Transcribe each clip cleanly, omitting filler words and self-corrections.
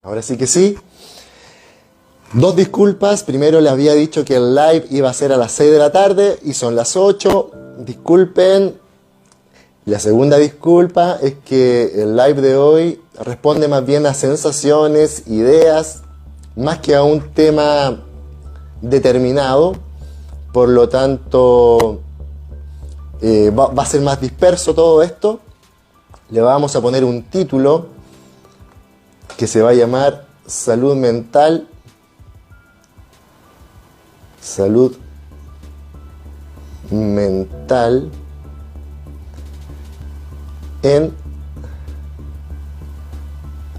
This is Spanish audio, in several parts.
Ahora sí que sí. Dos disculpas. Primero les había dicho que el live iba a ser a las 6 de la tarde y son las 8. Disculpen. La segunda disculpa es que el live de hoy responde más bien a sensaciones, ideas, más que a un tema determinado. Por lo tanto, va a ser más disperso todo esto. Le vamos a poner un título que se va a llamar Salud Mental. Salud Mental en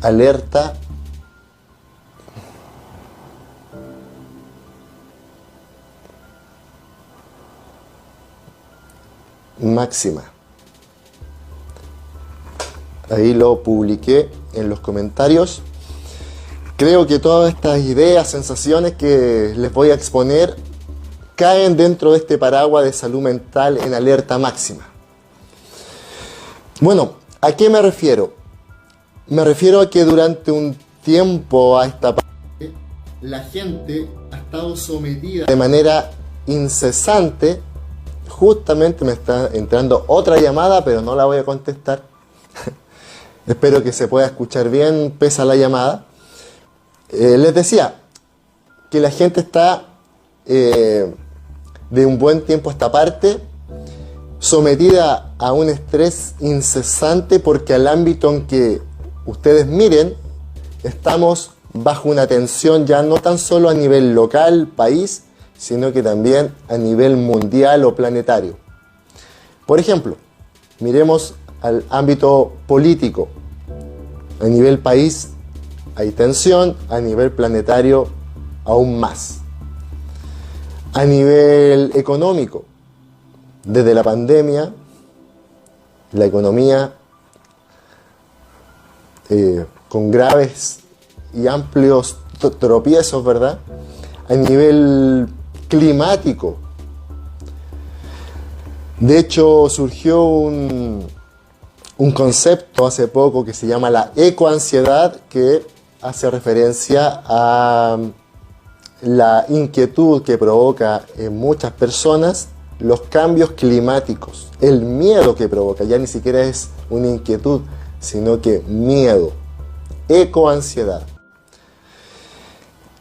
alerta máxima. Ahí lo publiqué en los comentarios. Creo que todas estas ideas, sensaciones que les voy a exponer caen dentro de este paraguas de salud mental en alerta máxima. Bueno, ¿a qué me refiero? Me refiero a que durante un tiempo a esta parte la gente ha estado sometida de manera incesante. Justamente me está entrando otra llamada, pero no la voy a contestar. Espero que se pueda escuchar bien pese a la llamada. Les decía que la gente está de un buen tiempo a esta parte sometida a un estrés incesante, porque al ámbito en que ustedes miren estamos bajo una tensión ya no tan solo a nivel local, país, sino que también a nivel mundial o planetario. Por ejemplo, miremos al ámbito político. A nivel país hay tensión, a nivel planetario aún más. A nivel económico, desde la pandemia, la economía con graves y amplios tropiezos, ¿verdad? A nivel climático. De hecho, surgió un concepto hace poco que se llama la ecoansiedad, que hace referencia a la inquietud que provoca en muchas personas los cambios climáticos, el miedo que provoca, ya ni siquiera es una inquietud, sino que miedo, ecoansiedad.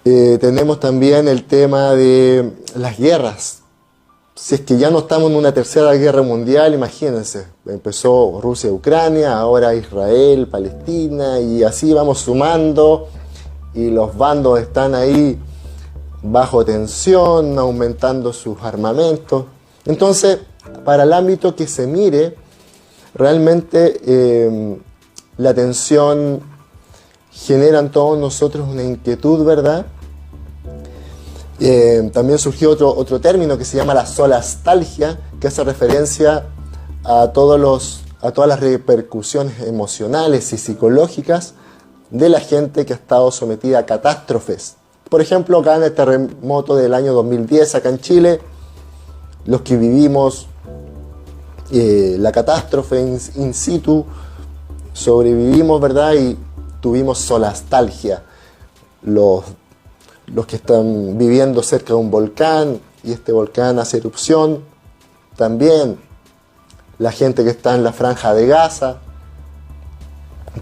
Tenemos también el tema de las guerras. Si es que ya no estamos en una tercera guerra mundial, imagínense, empezó Rusia, Ucrania, ahora Israel, Palestina, y así vamos sumando, y los bandos están ahí bajo tensión, aumentando sus armamentos. Entonces, para el ámbito que se mire, realmente la tensión genera en todos nosotros una inquietud, ¿verdad? También surgió otro término que se llama la solastalgia, que hace referencia a todas las repercusiones emocionales y psicológicas de la gente que ha estado sometida a catástrofes. Por ejemplo, acá en el terremoto del año 2010, acá en Chile, los que vivimos la catástrofe in situ, sobrevivimos, ¿verdad? Y tuvimos solastalgia. Los que están viviendo cerca de un volcán y este volcán hace erupción, también la gente que está en la franja de Gaza,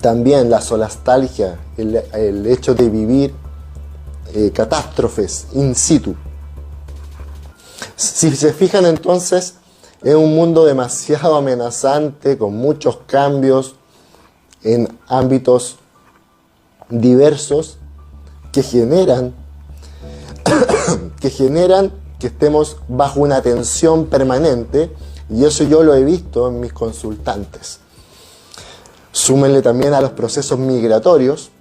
también la solastalgia, el hecho de vivir catástrofes in situ. Si se fijan, entonces es un mundo demasiado amenazante, con muchos cambios en ámbitos diversos que generan que estemos bajo una tensión permanente, y eso yo lo he visto en mis consultantes. Súmenle también a los procesos migratorios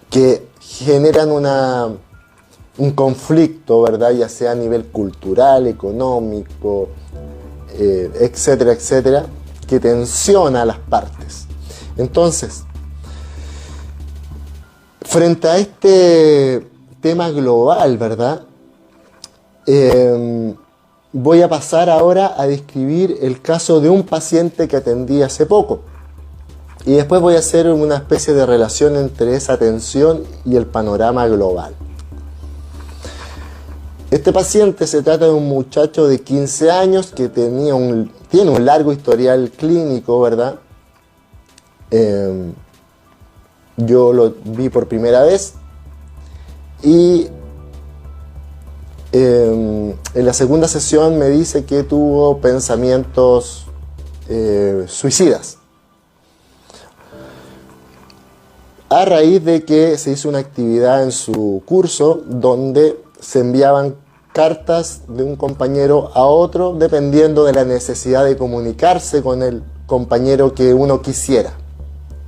que generan un conflicto, ¿verdad? Ya sea a nivel cultural, económico, etcétera, etcétera, que tensiona a las partes. Entonces, frente a este tema global, ¿verdad? Voy a pasar ahora a describir el caso de un paciente que atendí hace poco. y después voy a hacer una especie de relación entre esa tensión y el panorama global. Este paciente se trata de un muchacho de 15 años que tiene un largo historial clínico, ¿verdad? Yo lo vi por primera vez y en la segunda sesión me dice que tuvo pensamientos suicidas. A raíz de que se hizo una actividad en su curso donde se enviaban cartas de un compañero a otro dependiendo de la necesidad de comunicarse con el compañero que uno quisiera.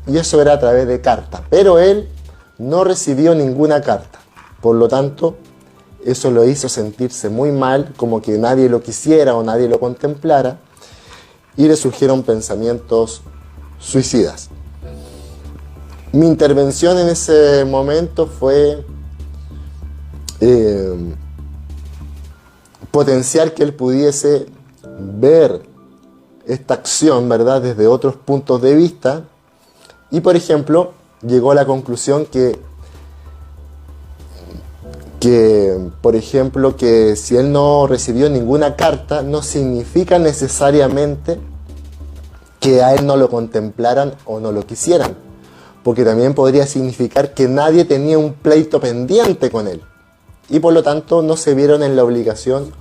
Y eso era a través de cartas. Pero él no recibió ninguna carta. Por lo tanto, eso lo hizo sentirse muy mal, como que nadie lo quisiera o nadie lo contemplara. Y le surgieron pensamientos suicidas. Mi intervención en ese momento fue potenciar que él pudiese ver esta acción, ¿verdad?, desde otros puntos de vista. Y, por ejemplo, llegó a la conclusión por ejemplo, que si él no recibió ninguna carta, no significa necesariamente que a él no lo contemplaran o no lo quisieran. Porque también podría significar que nadie tenía un pleito pendiente con él. Y por lo tanto no se vieron en la obligación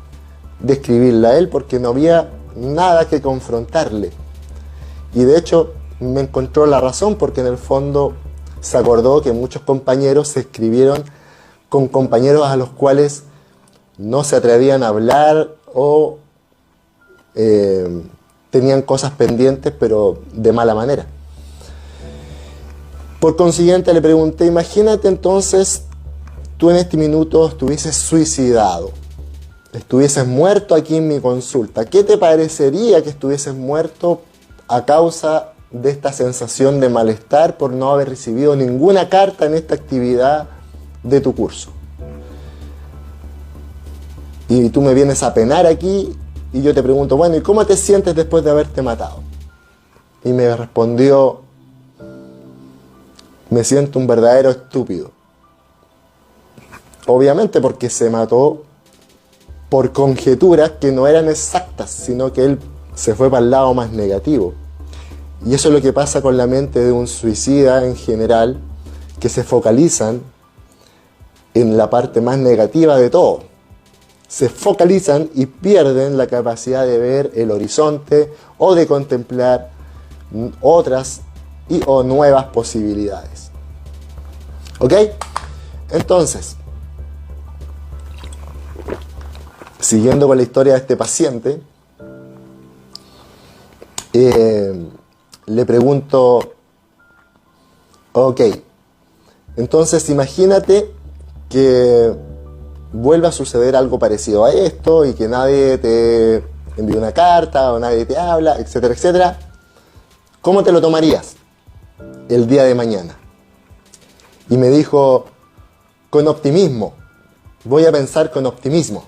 de escribirle a él porque no había nada que confrontarle. Y de hecho me encontró la razón porque en el fondo se acordó que muchos compañeros se escribieron con compañeros a los cuales no se atrevían a hablar o tenían cosas pendientes pero de mala manera. Por consiguiente le pregunté, imagínate entonces tú en este minuto estuvieses suicidado, estuvieses muerto aquí en mi consulta. ¿Qué te parecería que estuvieses muerto a causa de esta sensación de malestar por no haber recibido ninguna carta en esta actividad de tu curso? Y tú me vienes a penar aquí y yo te pregunto, bueno, ¿y cómo te sientes después de haberte matado? Y me respondió, me siento un verdadero estúpido. Obviamente porque se mató por conjeturas que no eran exactas, sino que él se fue para el lado más negativo. Y eso es lo que pasa con la mente de un suicida en general, que se focalizan en la parte más negativa de todo. Se focalizan y pierden la capacidad de ver el horizonte o de contemplar otras o nuevas posibilidades. ¿Ok? Entonces, siguiendo con la historia de este paciente, le pregunto, ok, entonces imagínate que vuelva a suceder algo parecido a esto y que nadie te envía una carta o nadie te habla, etcétera, etcétera. ¿Cómo te lo tomarías el día de mañana? Y me dijo, con optimismo, voy a pensar con optimismo.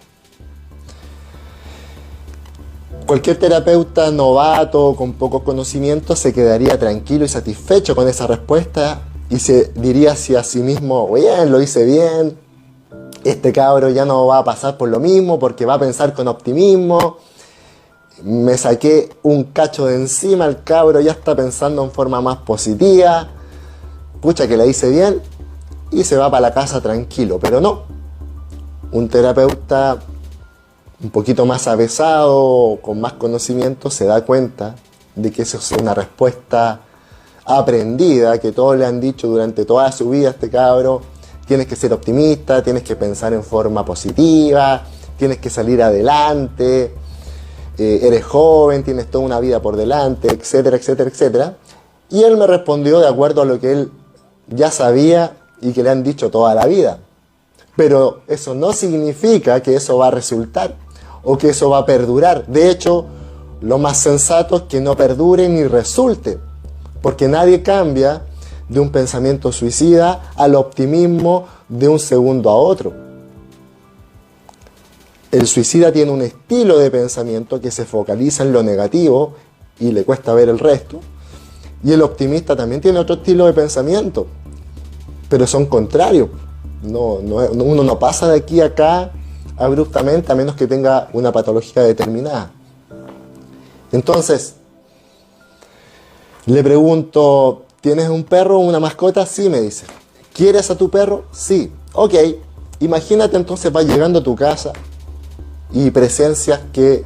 Cualquier terapeuta novato con pocos conocimientos se quedaría tranquilo y satisfecho con esa respuesta y se diría a sí mismo, bien, lo hice bien, este cabro ya no va a pasar por lo mismo porque va a pensar con optimismo. Me saqué un cacho de encima, el cabro ya está pensando en forma más positiva. Pucha que la hice bien y se va para la casa tranquilo. Pero no, un terapeuta un poquito más avesado, con más conocimiento, se da cuenta de que eso es una respuesta aprendida, que todos le han dicho durante toda su vida a este cabro. Tienes que ser optimista, tienes que pensar en forma positiva, tienes que salir adelante. Eres joven, tienes toda una vida por delante, etcétera, etcétera, etcétera. Y él me respondió de acuerdo a lo que él ya sabía y que le han dicho toda la vida. Pero eso no significa que eso va a resultar o que eso va a perdurar. De hecho, lo más sensato es que no perdure ni resulte, porque nadie cambia de un pensamiento suicida al optimismo de un segundo a otro. El suicida tiene un estilo de pensamiento que se focaliza en lo negativo y le cuesta ver el resto. Y el optimista también tiene otro estilo de pensamiento, pero son contrarios. Uno no pasa de aquí a acá abruptamente a menos que tenga una patología determinada. Entonces, le pregunto, ¿tienes un perro o una mascota? Sí, me dice. ¿Quieres a tu perro? Sí. Ok, imagínate entonces vas llegando a tu casa y presencias que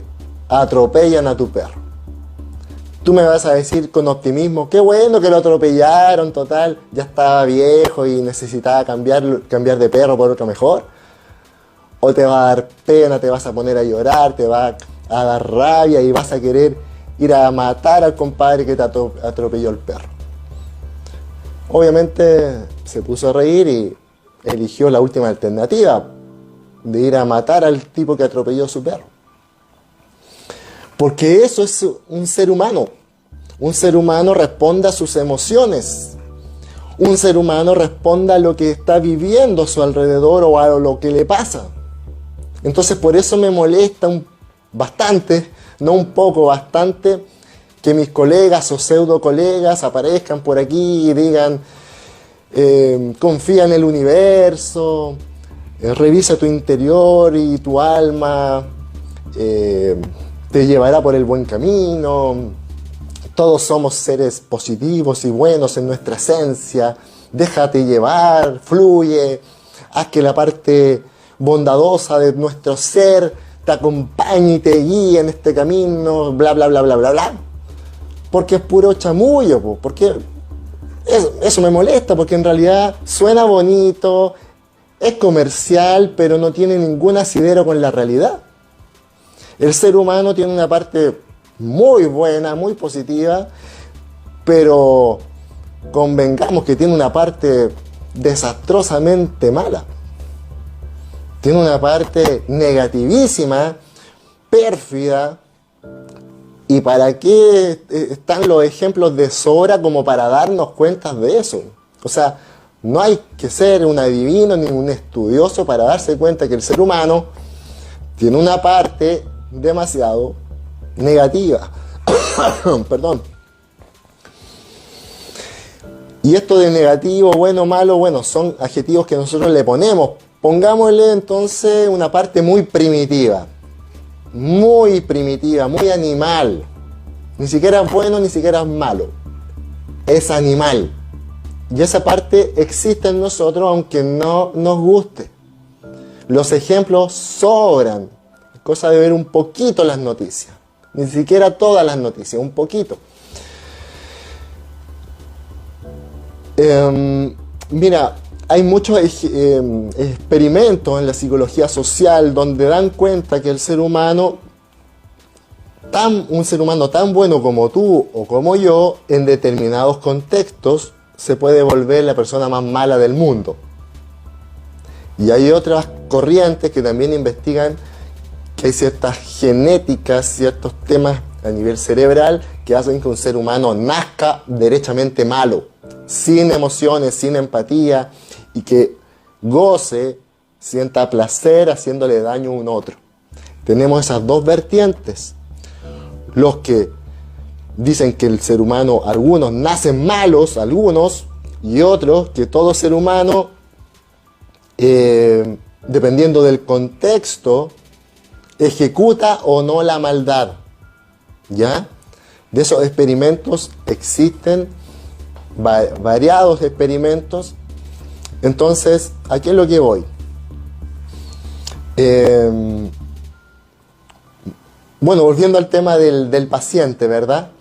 atropellan a tu perro. Tú me vas a decir con optimismo, qué bueno que lo atropellaron, total, ya estaba viejo y necesitaba cambiar de perro por otro mejor. O te va a dar pena, te vas a poner a llorar, te va a dar rabia y vas a querer ir a matar al compadre que te atropelló el perro. Obviamente se puso a reír y eligió la última alternativa, de ir a matar al tipo que atropelló a su perro. Porque eso es un ser humano. Un ser humano responde a sus emociones. Un ser humano responde a lo que está viviendo a su alrededor o a lo que le pasa. Entonces por eso me molesta bastante, no un poco, bastante, que mis colegas o pseudo colegas aparezcan por aquí y digan, confía en el universo, revisa tu interior y tu alma te llevará por el buen camino, todos somos seres positivos y buenos en nuestra esencia, déjate llevar, fluye, haz que la parte bondadosa de nuestro ser te acompañe y te guíe en este camino, bla bla bla bla bla bla, porque es puro chamullo, porque eso me molesta, porque en realidad suena bonito, es comercial, pero no tiene ningún asidero con la realidad. El ser humano tiene una parte muy buena, muy positiva, pero convengamos que tiene una parte desastrosamente mala. Tiene una parte negativísima, pérfida. ¿Y para qué están los ejemplos de sobra como para darnos cuenta de eso? O sea, no hay que ser un adivino ni un estudioso para darse cuenta que el ser humano tiene una parte demasiado negativa. Perdón. Y esto de negativo, bueno, malo, bueno, son adjetivos que nosotros le ponemos. Pongámosle entonces una parte muy primitiva, muy animal. Ni siquiera es bueno, ni siquiera es malo. Es animal. Y esa parte existe en nosotros aunque no nos guste. Los ejemplos sobran. Es cosa de ver un poquito las noticias. Ni siquiera todas las noticias, un poquito. Mira, hay muchos experimentos en la psicología social donde dan cuenta que el ser humano, un ser humano tan bueno como tú o como yo, en determinados contextos, se puede volver la persona más mala del mundo. Y hay otras corrientes que también investigan que hay ciertas genéticas, ciertos temas a nivel cerebral que hacen que un ser humano nazca derechamente malo, sin emociones, sin empatía, y que goce, sienta placer haciéndole daño a un otro. Tenemos esas dos vertientes. Los que dicen que el ser humano, algunos nacen malos, algunos, y otros que todo ser humano, dependiendo del contexto, ejecuta o no la maldad. ¿Ya? De esos experimentos existen variados experimentos. Entonces, ¿a qué es lo que voy? Bueno, volviendo al tema del paciente, ¿verdad?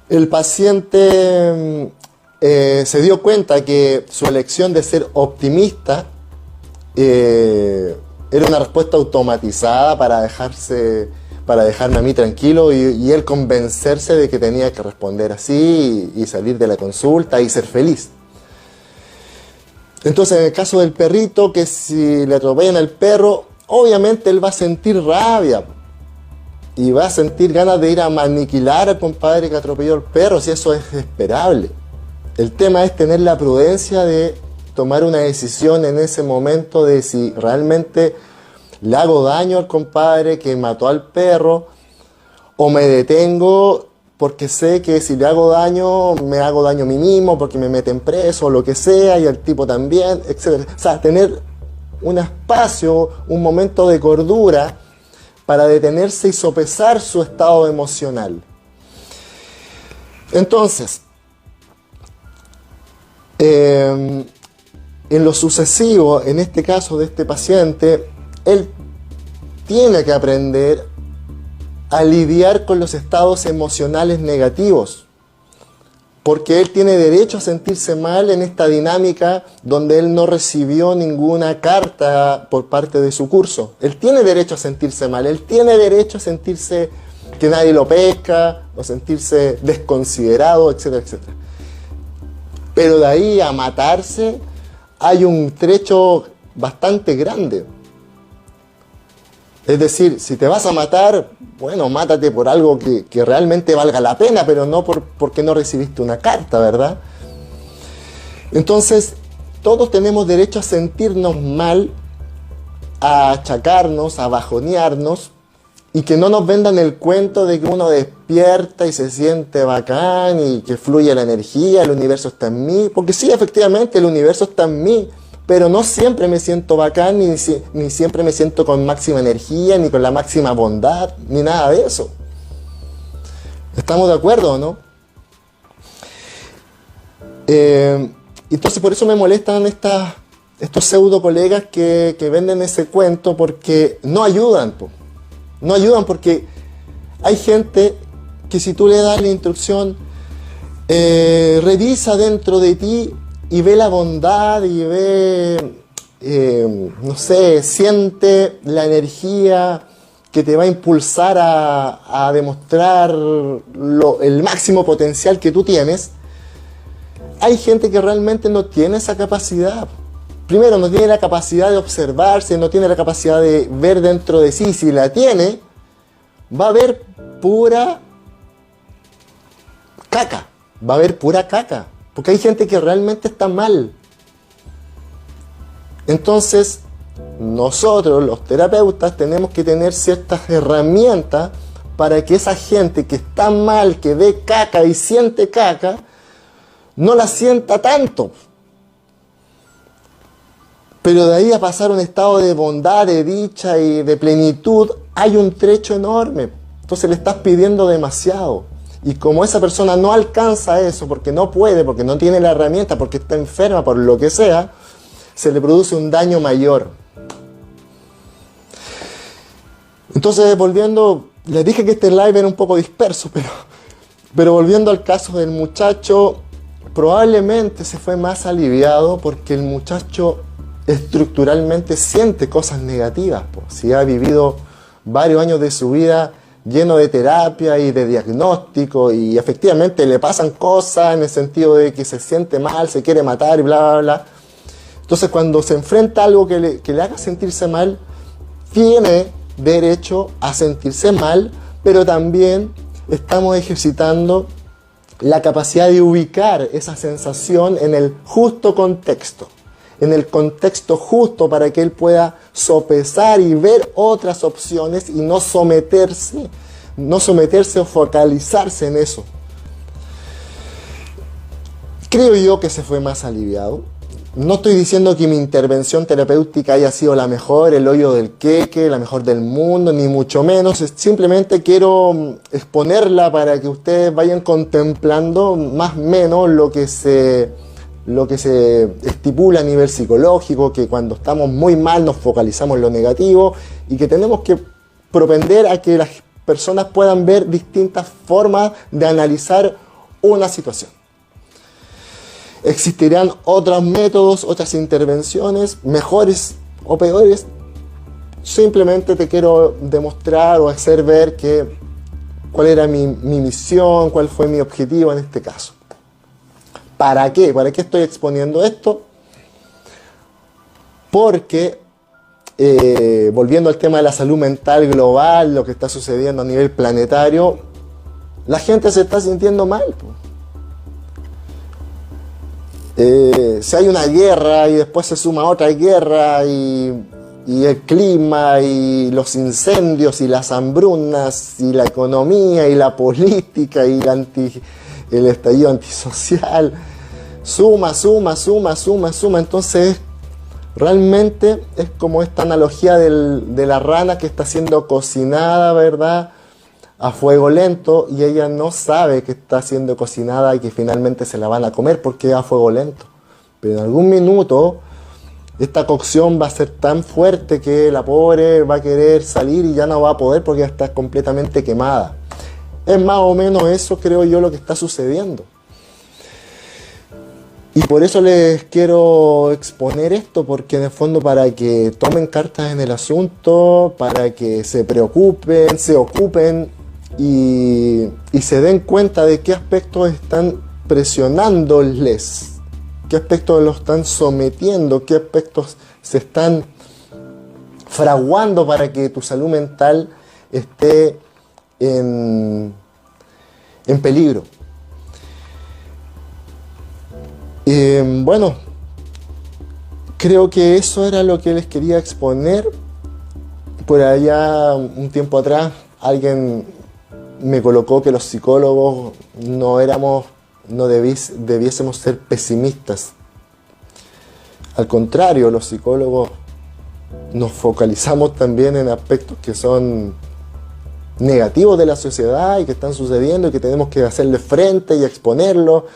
El paciente se dio cuenta que su elección de ser optimista era una respuesta automatizada para dejarme a mí tranquilo y él convencerse de que tenía que responder así y salir de la consulta y ser feliz. Entonces, en el caso del perrito, que si le atropellan al perro, obviamente él va a sentir rabia y va a sentir ganas de ir a aniquilar al compadre que atropelló al perro, si eso es esperable. El tema es tener la prudencia de tomar una decisión en ese momento de si realmente le hago daño al compadre que mató al perro o me detengo porque sé que si le hago daño, me hago daño a mí mismo, porque me meten preso o lo que sea, y al tipo también, etc. O sea, tener un espacio, un momento de cordura para detenerse y sopesar su estado emocional. Entonces, en lo sucesivo, en este caso de este paciente, él tiene que aprender a lidiar con los estados emocionales negativos, porque él tiene derecho a sentirse mal en esta dinámica donde él no recibió ninguna carta por parte de su curso. Él tiene derecho a sentirse mal, él tiene derecho a sentirse que nadie lo pesca, o sentirse desconsiderado, etcétera, etcétera. Pero de ahí a matarse hay un trecho bastante grande. Es decir, si te vas a matar, bueno, mátate por algo que realmente valga la pena, pero no porque no recibiste una carta, ¿verdad? Entonces, todos tenemos derecho a sentirnos mal, a achacarnos, a bajonearnos, y que no nos vendan el cuento de que uno despierta y se siente bacán y que fluye la energía, el universo está en mí, porque sí, efectivamente, el universo está en mí, pero no siempre me siento bacán, ni siempre me siento con máxima energía, ni con la máxima bondad, ni nada de eso. ¿Estamos de acuerdo, no? Entonces por eso me molestan estos pseudo colegas que venden ese cuento, porque no ayudan, po. No ayudan, porque hay gente que si tú le das la instrucción, revisa dentro de ti y ve la bondad y ve, no sé, siente la energía que te va a impulsar a demostrar el máximo potencial que tú tienes. Hay gente que realmente no tiene esa capacidad. Primero, no tiene la capacidad de observarse, no tiene la capacidad de ver dentro de sí. Si la tiene, va a ver pura caca. Va a ver pura caca. Porque hay gente que realmente está mal. Entonces, nosotros, los terapeutas, tenemos que tener ciertas herramientas para que esa gente que está mal, que ve caca y siente caca, no la sienta tanto. Pero de ahí a pasar a un estado de bondad, de dicha y de plenitud, hay un trecho enorme. Entonces le estás pidiendo demasiado. Y como esa persona no alcanza eso, porque no puede, porque no tiene la herramienta, porque está enferma, por lo que sea, se le produce un daño mayor. Entonces, volviendo, les dije que este live era un poco disperso, pero volviendo al caso del muchacho, probablemente se fue más aliviado porque el muchacho estructuralmente siente cosas negativas. Si ha vivido varios años de su vida lleno de terapia y de diagnóstico, y efectivamente le pasan cosas en el sentido de que se siente mal, se quiere matar y bla, bla, bla. Entonces, cuando se enfrenta a algo que le haga sentirse mal, tiene derecho a sentirse mal, pero también estamos ejercitando la capacidad de ubicar esa sensación en el justo contexto, en el contexto justo, para que él pueda sopesar y ver otras opciones y no someterse o focalizarse en eso. Creo yo que se fue más aliviado. No estoy diciendo que mi intervención terapéutica haya sido la mejor, el hoyo del queque, la mejor del mundo, ni mucho menos. Simplemente quiero exponerla para que ustedes vayan contemplando más o menos lo que se estipula a nivel psicológico, que cuando estamos muy mal nos focalizamos en lo negativo y que tenemos que propender a que las personas puedan ver distintas formas de analizar una situación. Existirán otros métodos, otras intervenciones, mejores o peores. Simplemente te quiero demostrar o hacer ver cuál era mi misión, cuál fue mi objetivo en este caso. ¿Para qué? ¿Para qué estoy exponiendo esto? Porque, volviendo al tema de la salud mental global, lo que está sucediendo a nivel planetario, la gente se está sintiendo mal. Si hay una guerra y después se suma otra guerra y y el clima y los incendios y las hambrunas y la economía y la política y el estallido antisocial. Suma. Entonces realmente es como esta analogía de la rana que está siendo cocinada, ¿verdad?, a fuego lento, y ella no sabe que está siendo cocinada y que finalmente se la van a comer porque es a fuego lento. Pero en algún minuto esta cocción va a ser tan fuerte que la pobre va a querer salir y ya no va a poder porque ya está completamente quemada. Es más o menos eso, creo yo, lo que está sucediendo. Y por eso les quiero exponer esto, porque en el fondo para que tomen cartas en el asunto, para que se preocupen, se ocupen y se den cuenta de qué aspectos están presionándoles, qué aspectos los están sometiendo, qué aspectos se están fraguando para que tu salud mental esté en peligro. Bueno, creo que eso era lo que les quería exponer. Por allá, un tiempo atrás, alguien me colocó que los psicólogos no debiésemos ser pesimistas. Al contrario, los psicólogos nos focalizamos también en aspectos que son negativos de la sociedad y que están sucediendo y que tenemos que hacerle frente y exponerlo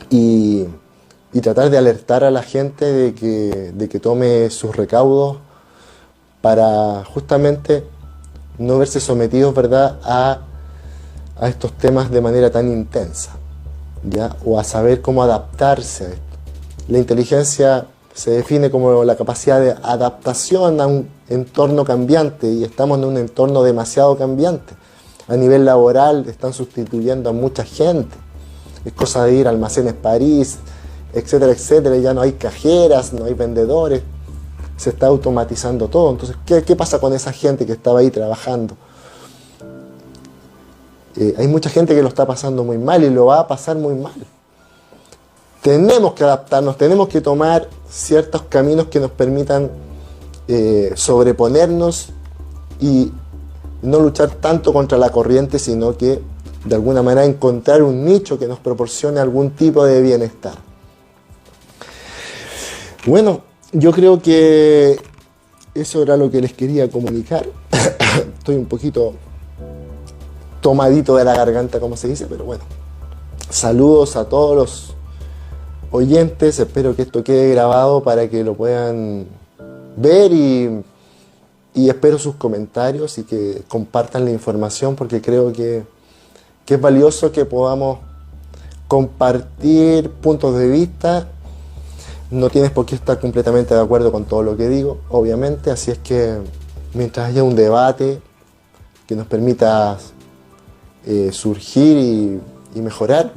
y tratar de alertar a la gente de que tome sus recaudos para justamente no verse sometidos, ¿verdad?, a estos temas de manera tan intensa, ¿ya? O a saber cómo adaptarse a esto. La inteligencia se define como la capacidad de adaptación a un entorno cambiante, y estamos en un entorno demasiado cambiante. A nivel laboral están sustituyendo a mucha gente. Es cosa de ir a Almacenes París, etcétera, etcétera. Ya no hay cajeras, no hay vendedores. Se está automatizando todo. Entonces, ¿qué pasa con esa gente que estaba ahí trabajando? Hay mucha gente que lo está pasando muy mal y lo va a pasar muy mal. Tenemos que adaptarnos, tenemos que tomar ciertos caminos que nos permitan sobreponernos y no luchar tanto contra la corriente, sino que de alguna manera encontrar un nicho que nos proporcione algún tipo de bienestar. Bueno, yo creo que eso era lo que les quería comunicar. Estoy un poquito tomadito de la garganta, como se dice, pero bueno. Saludos a todos los oyentes, espero que esto quede grabado para que lo puedan ver y espero sus comentarios y que compartan la información, porque creo que es valioso que podamos compartir puntos de vista. No tienes por qué estar completamente de acuerdo con todo lo que digo, obviamente, así es que mientras haya un debate que nos permita surgir y mejorar.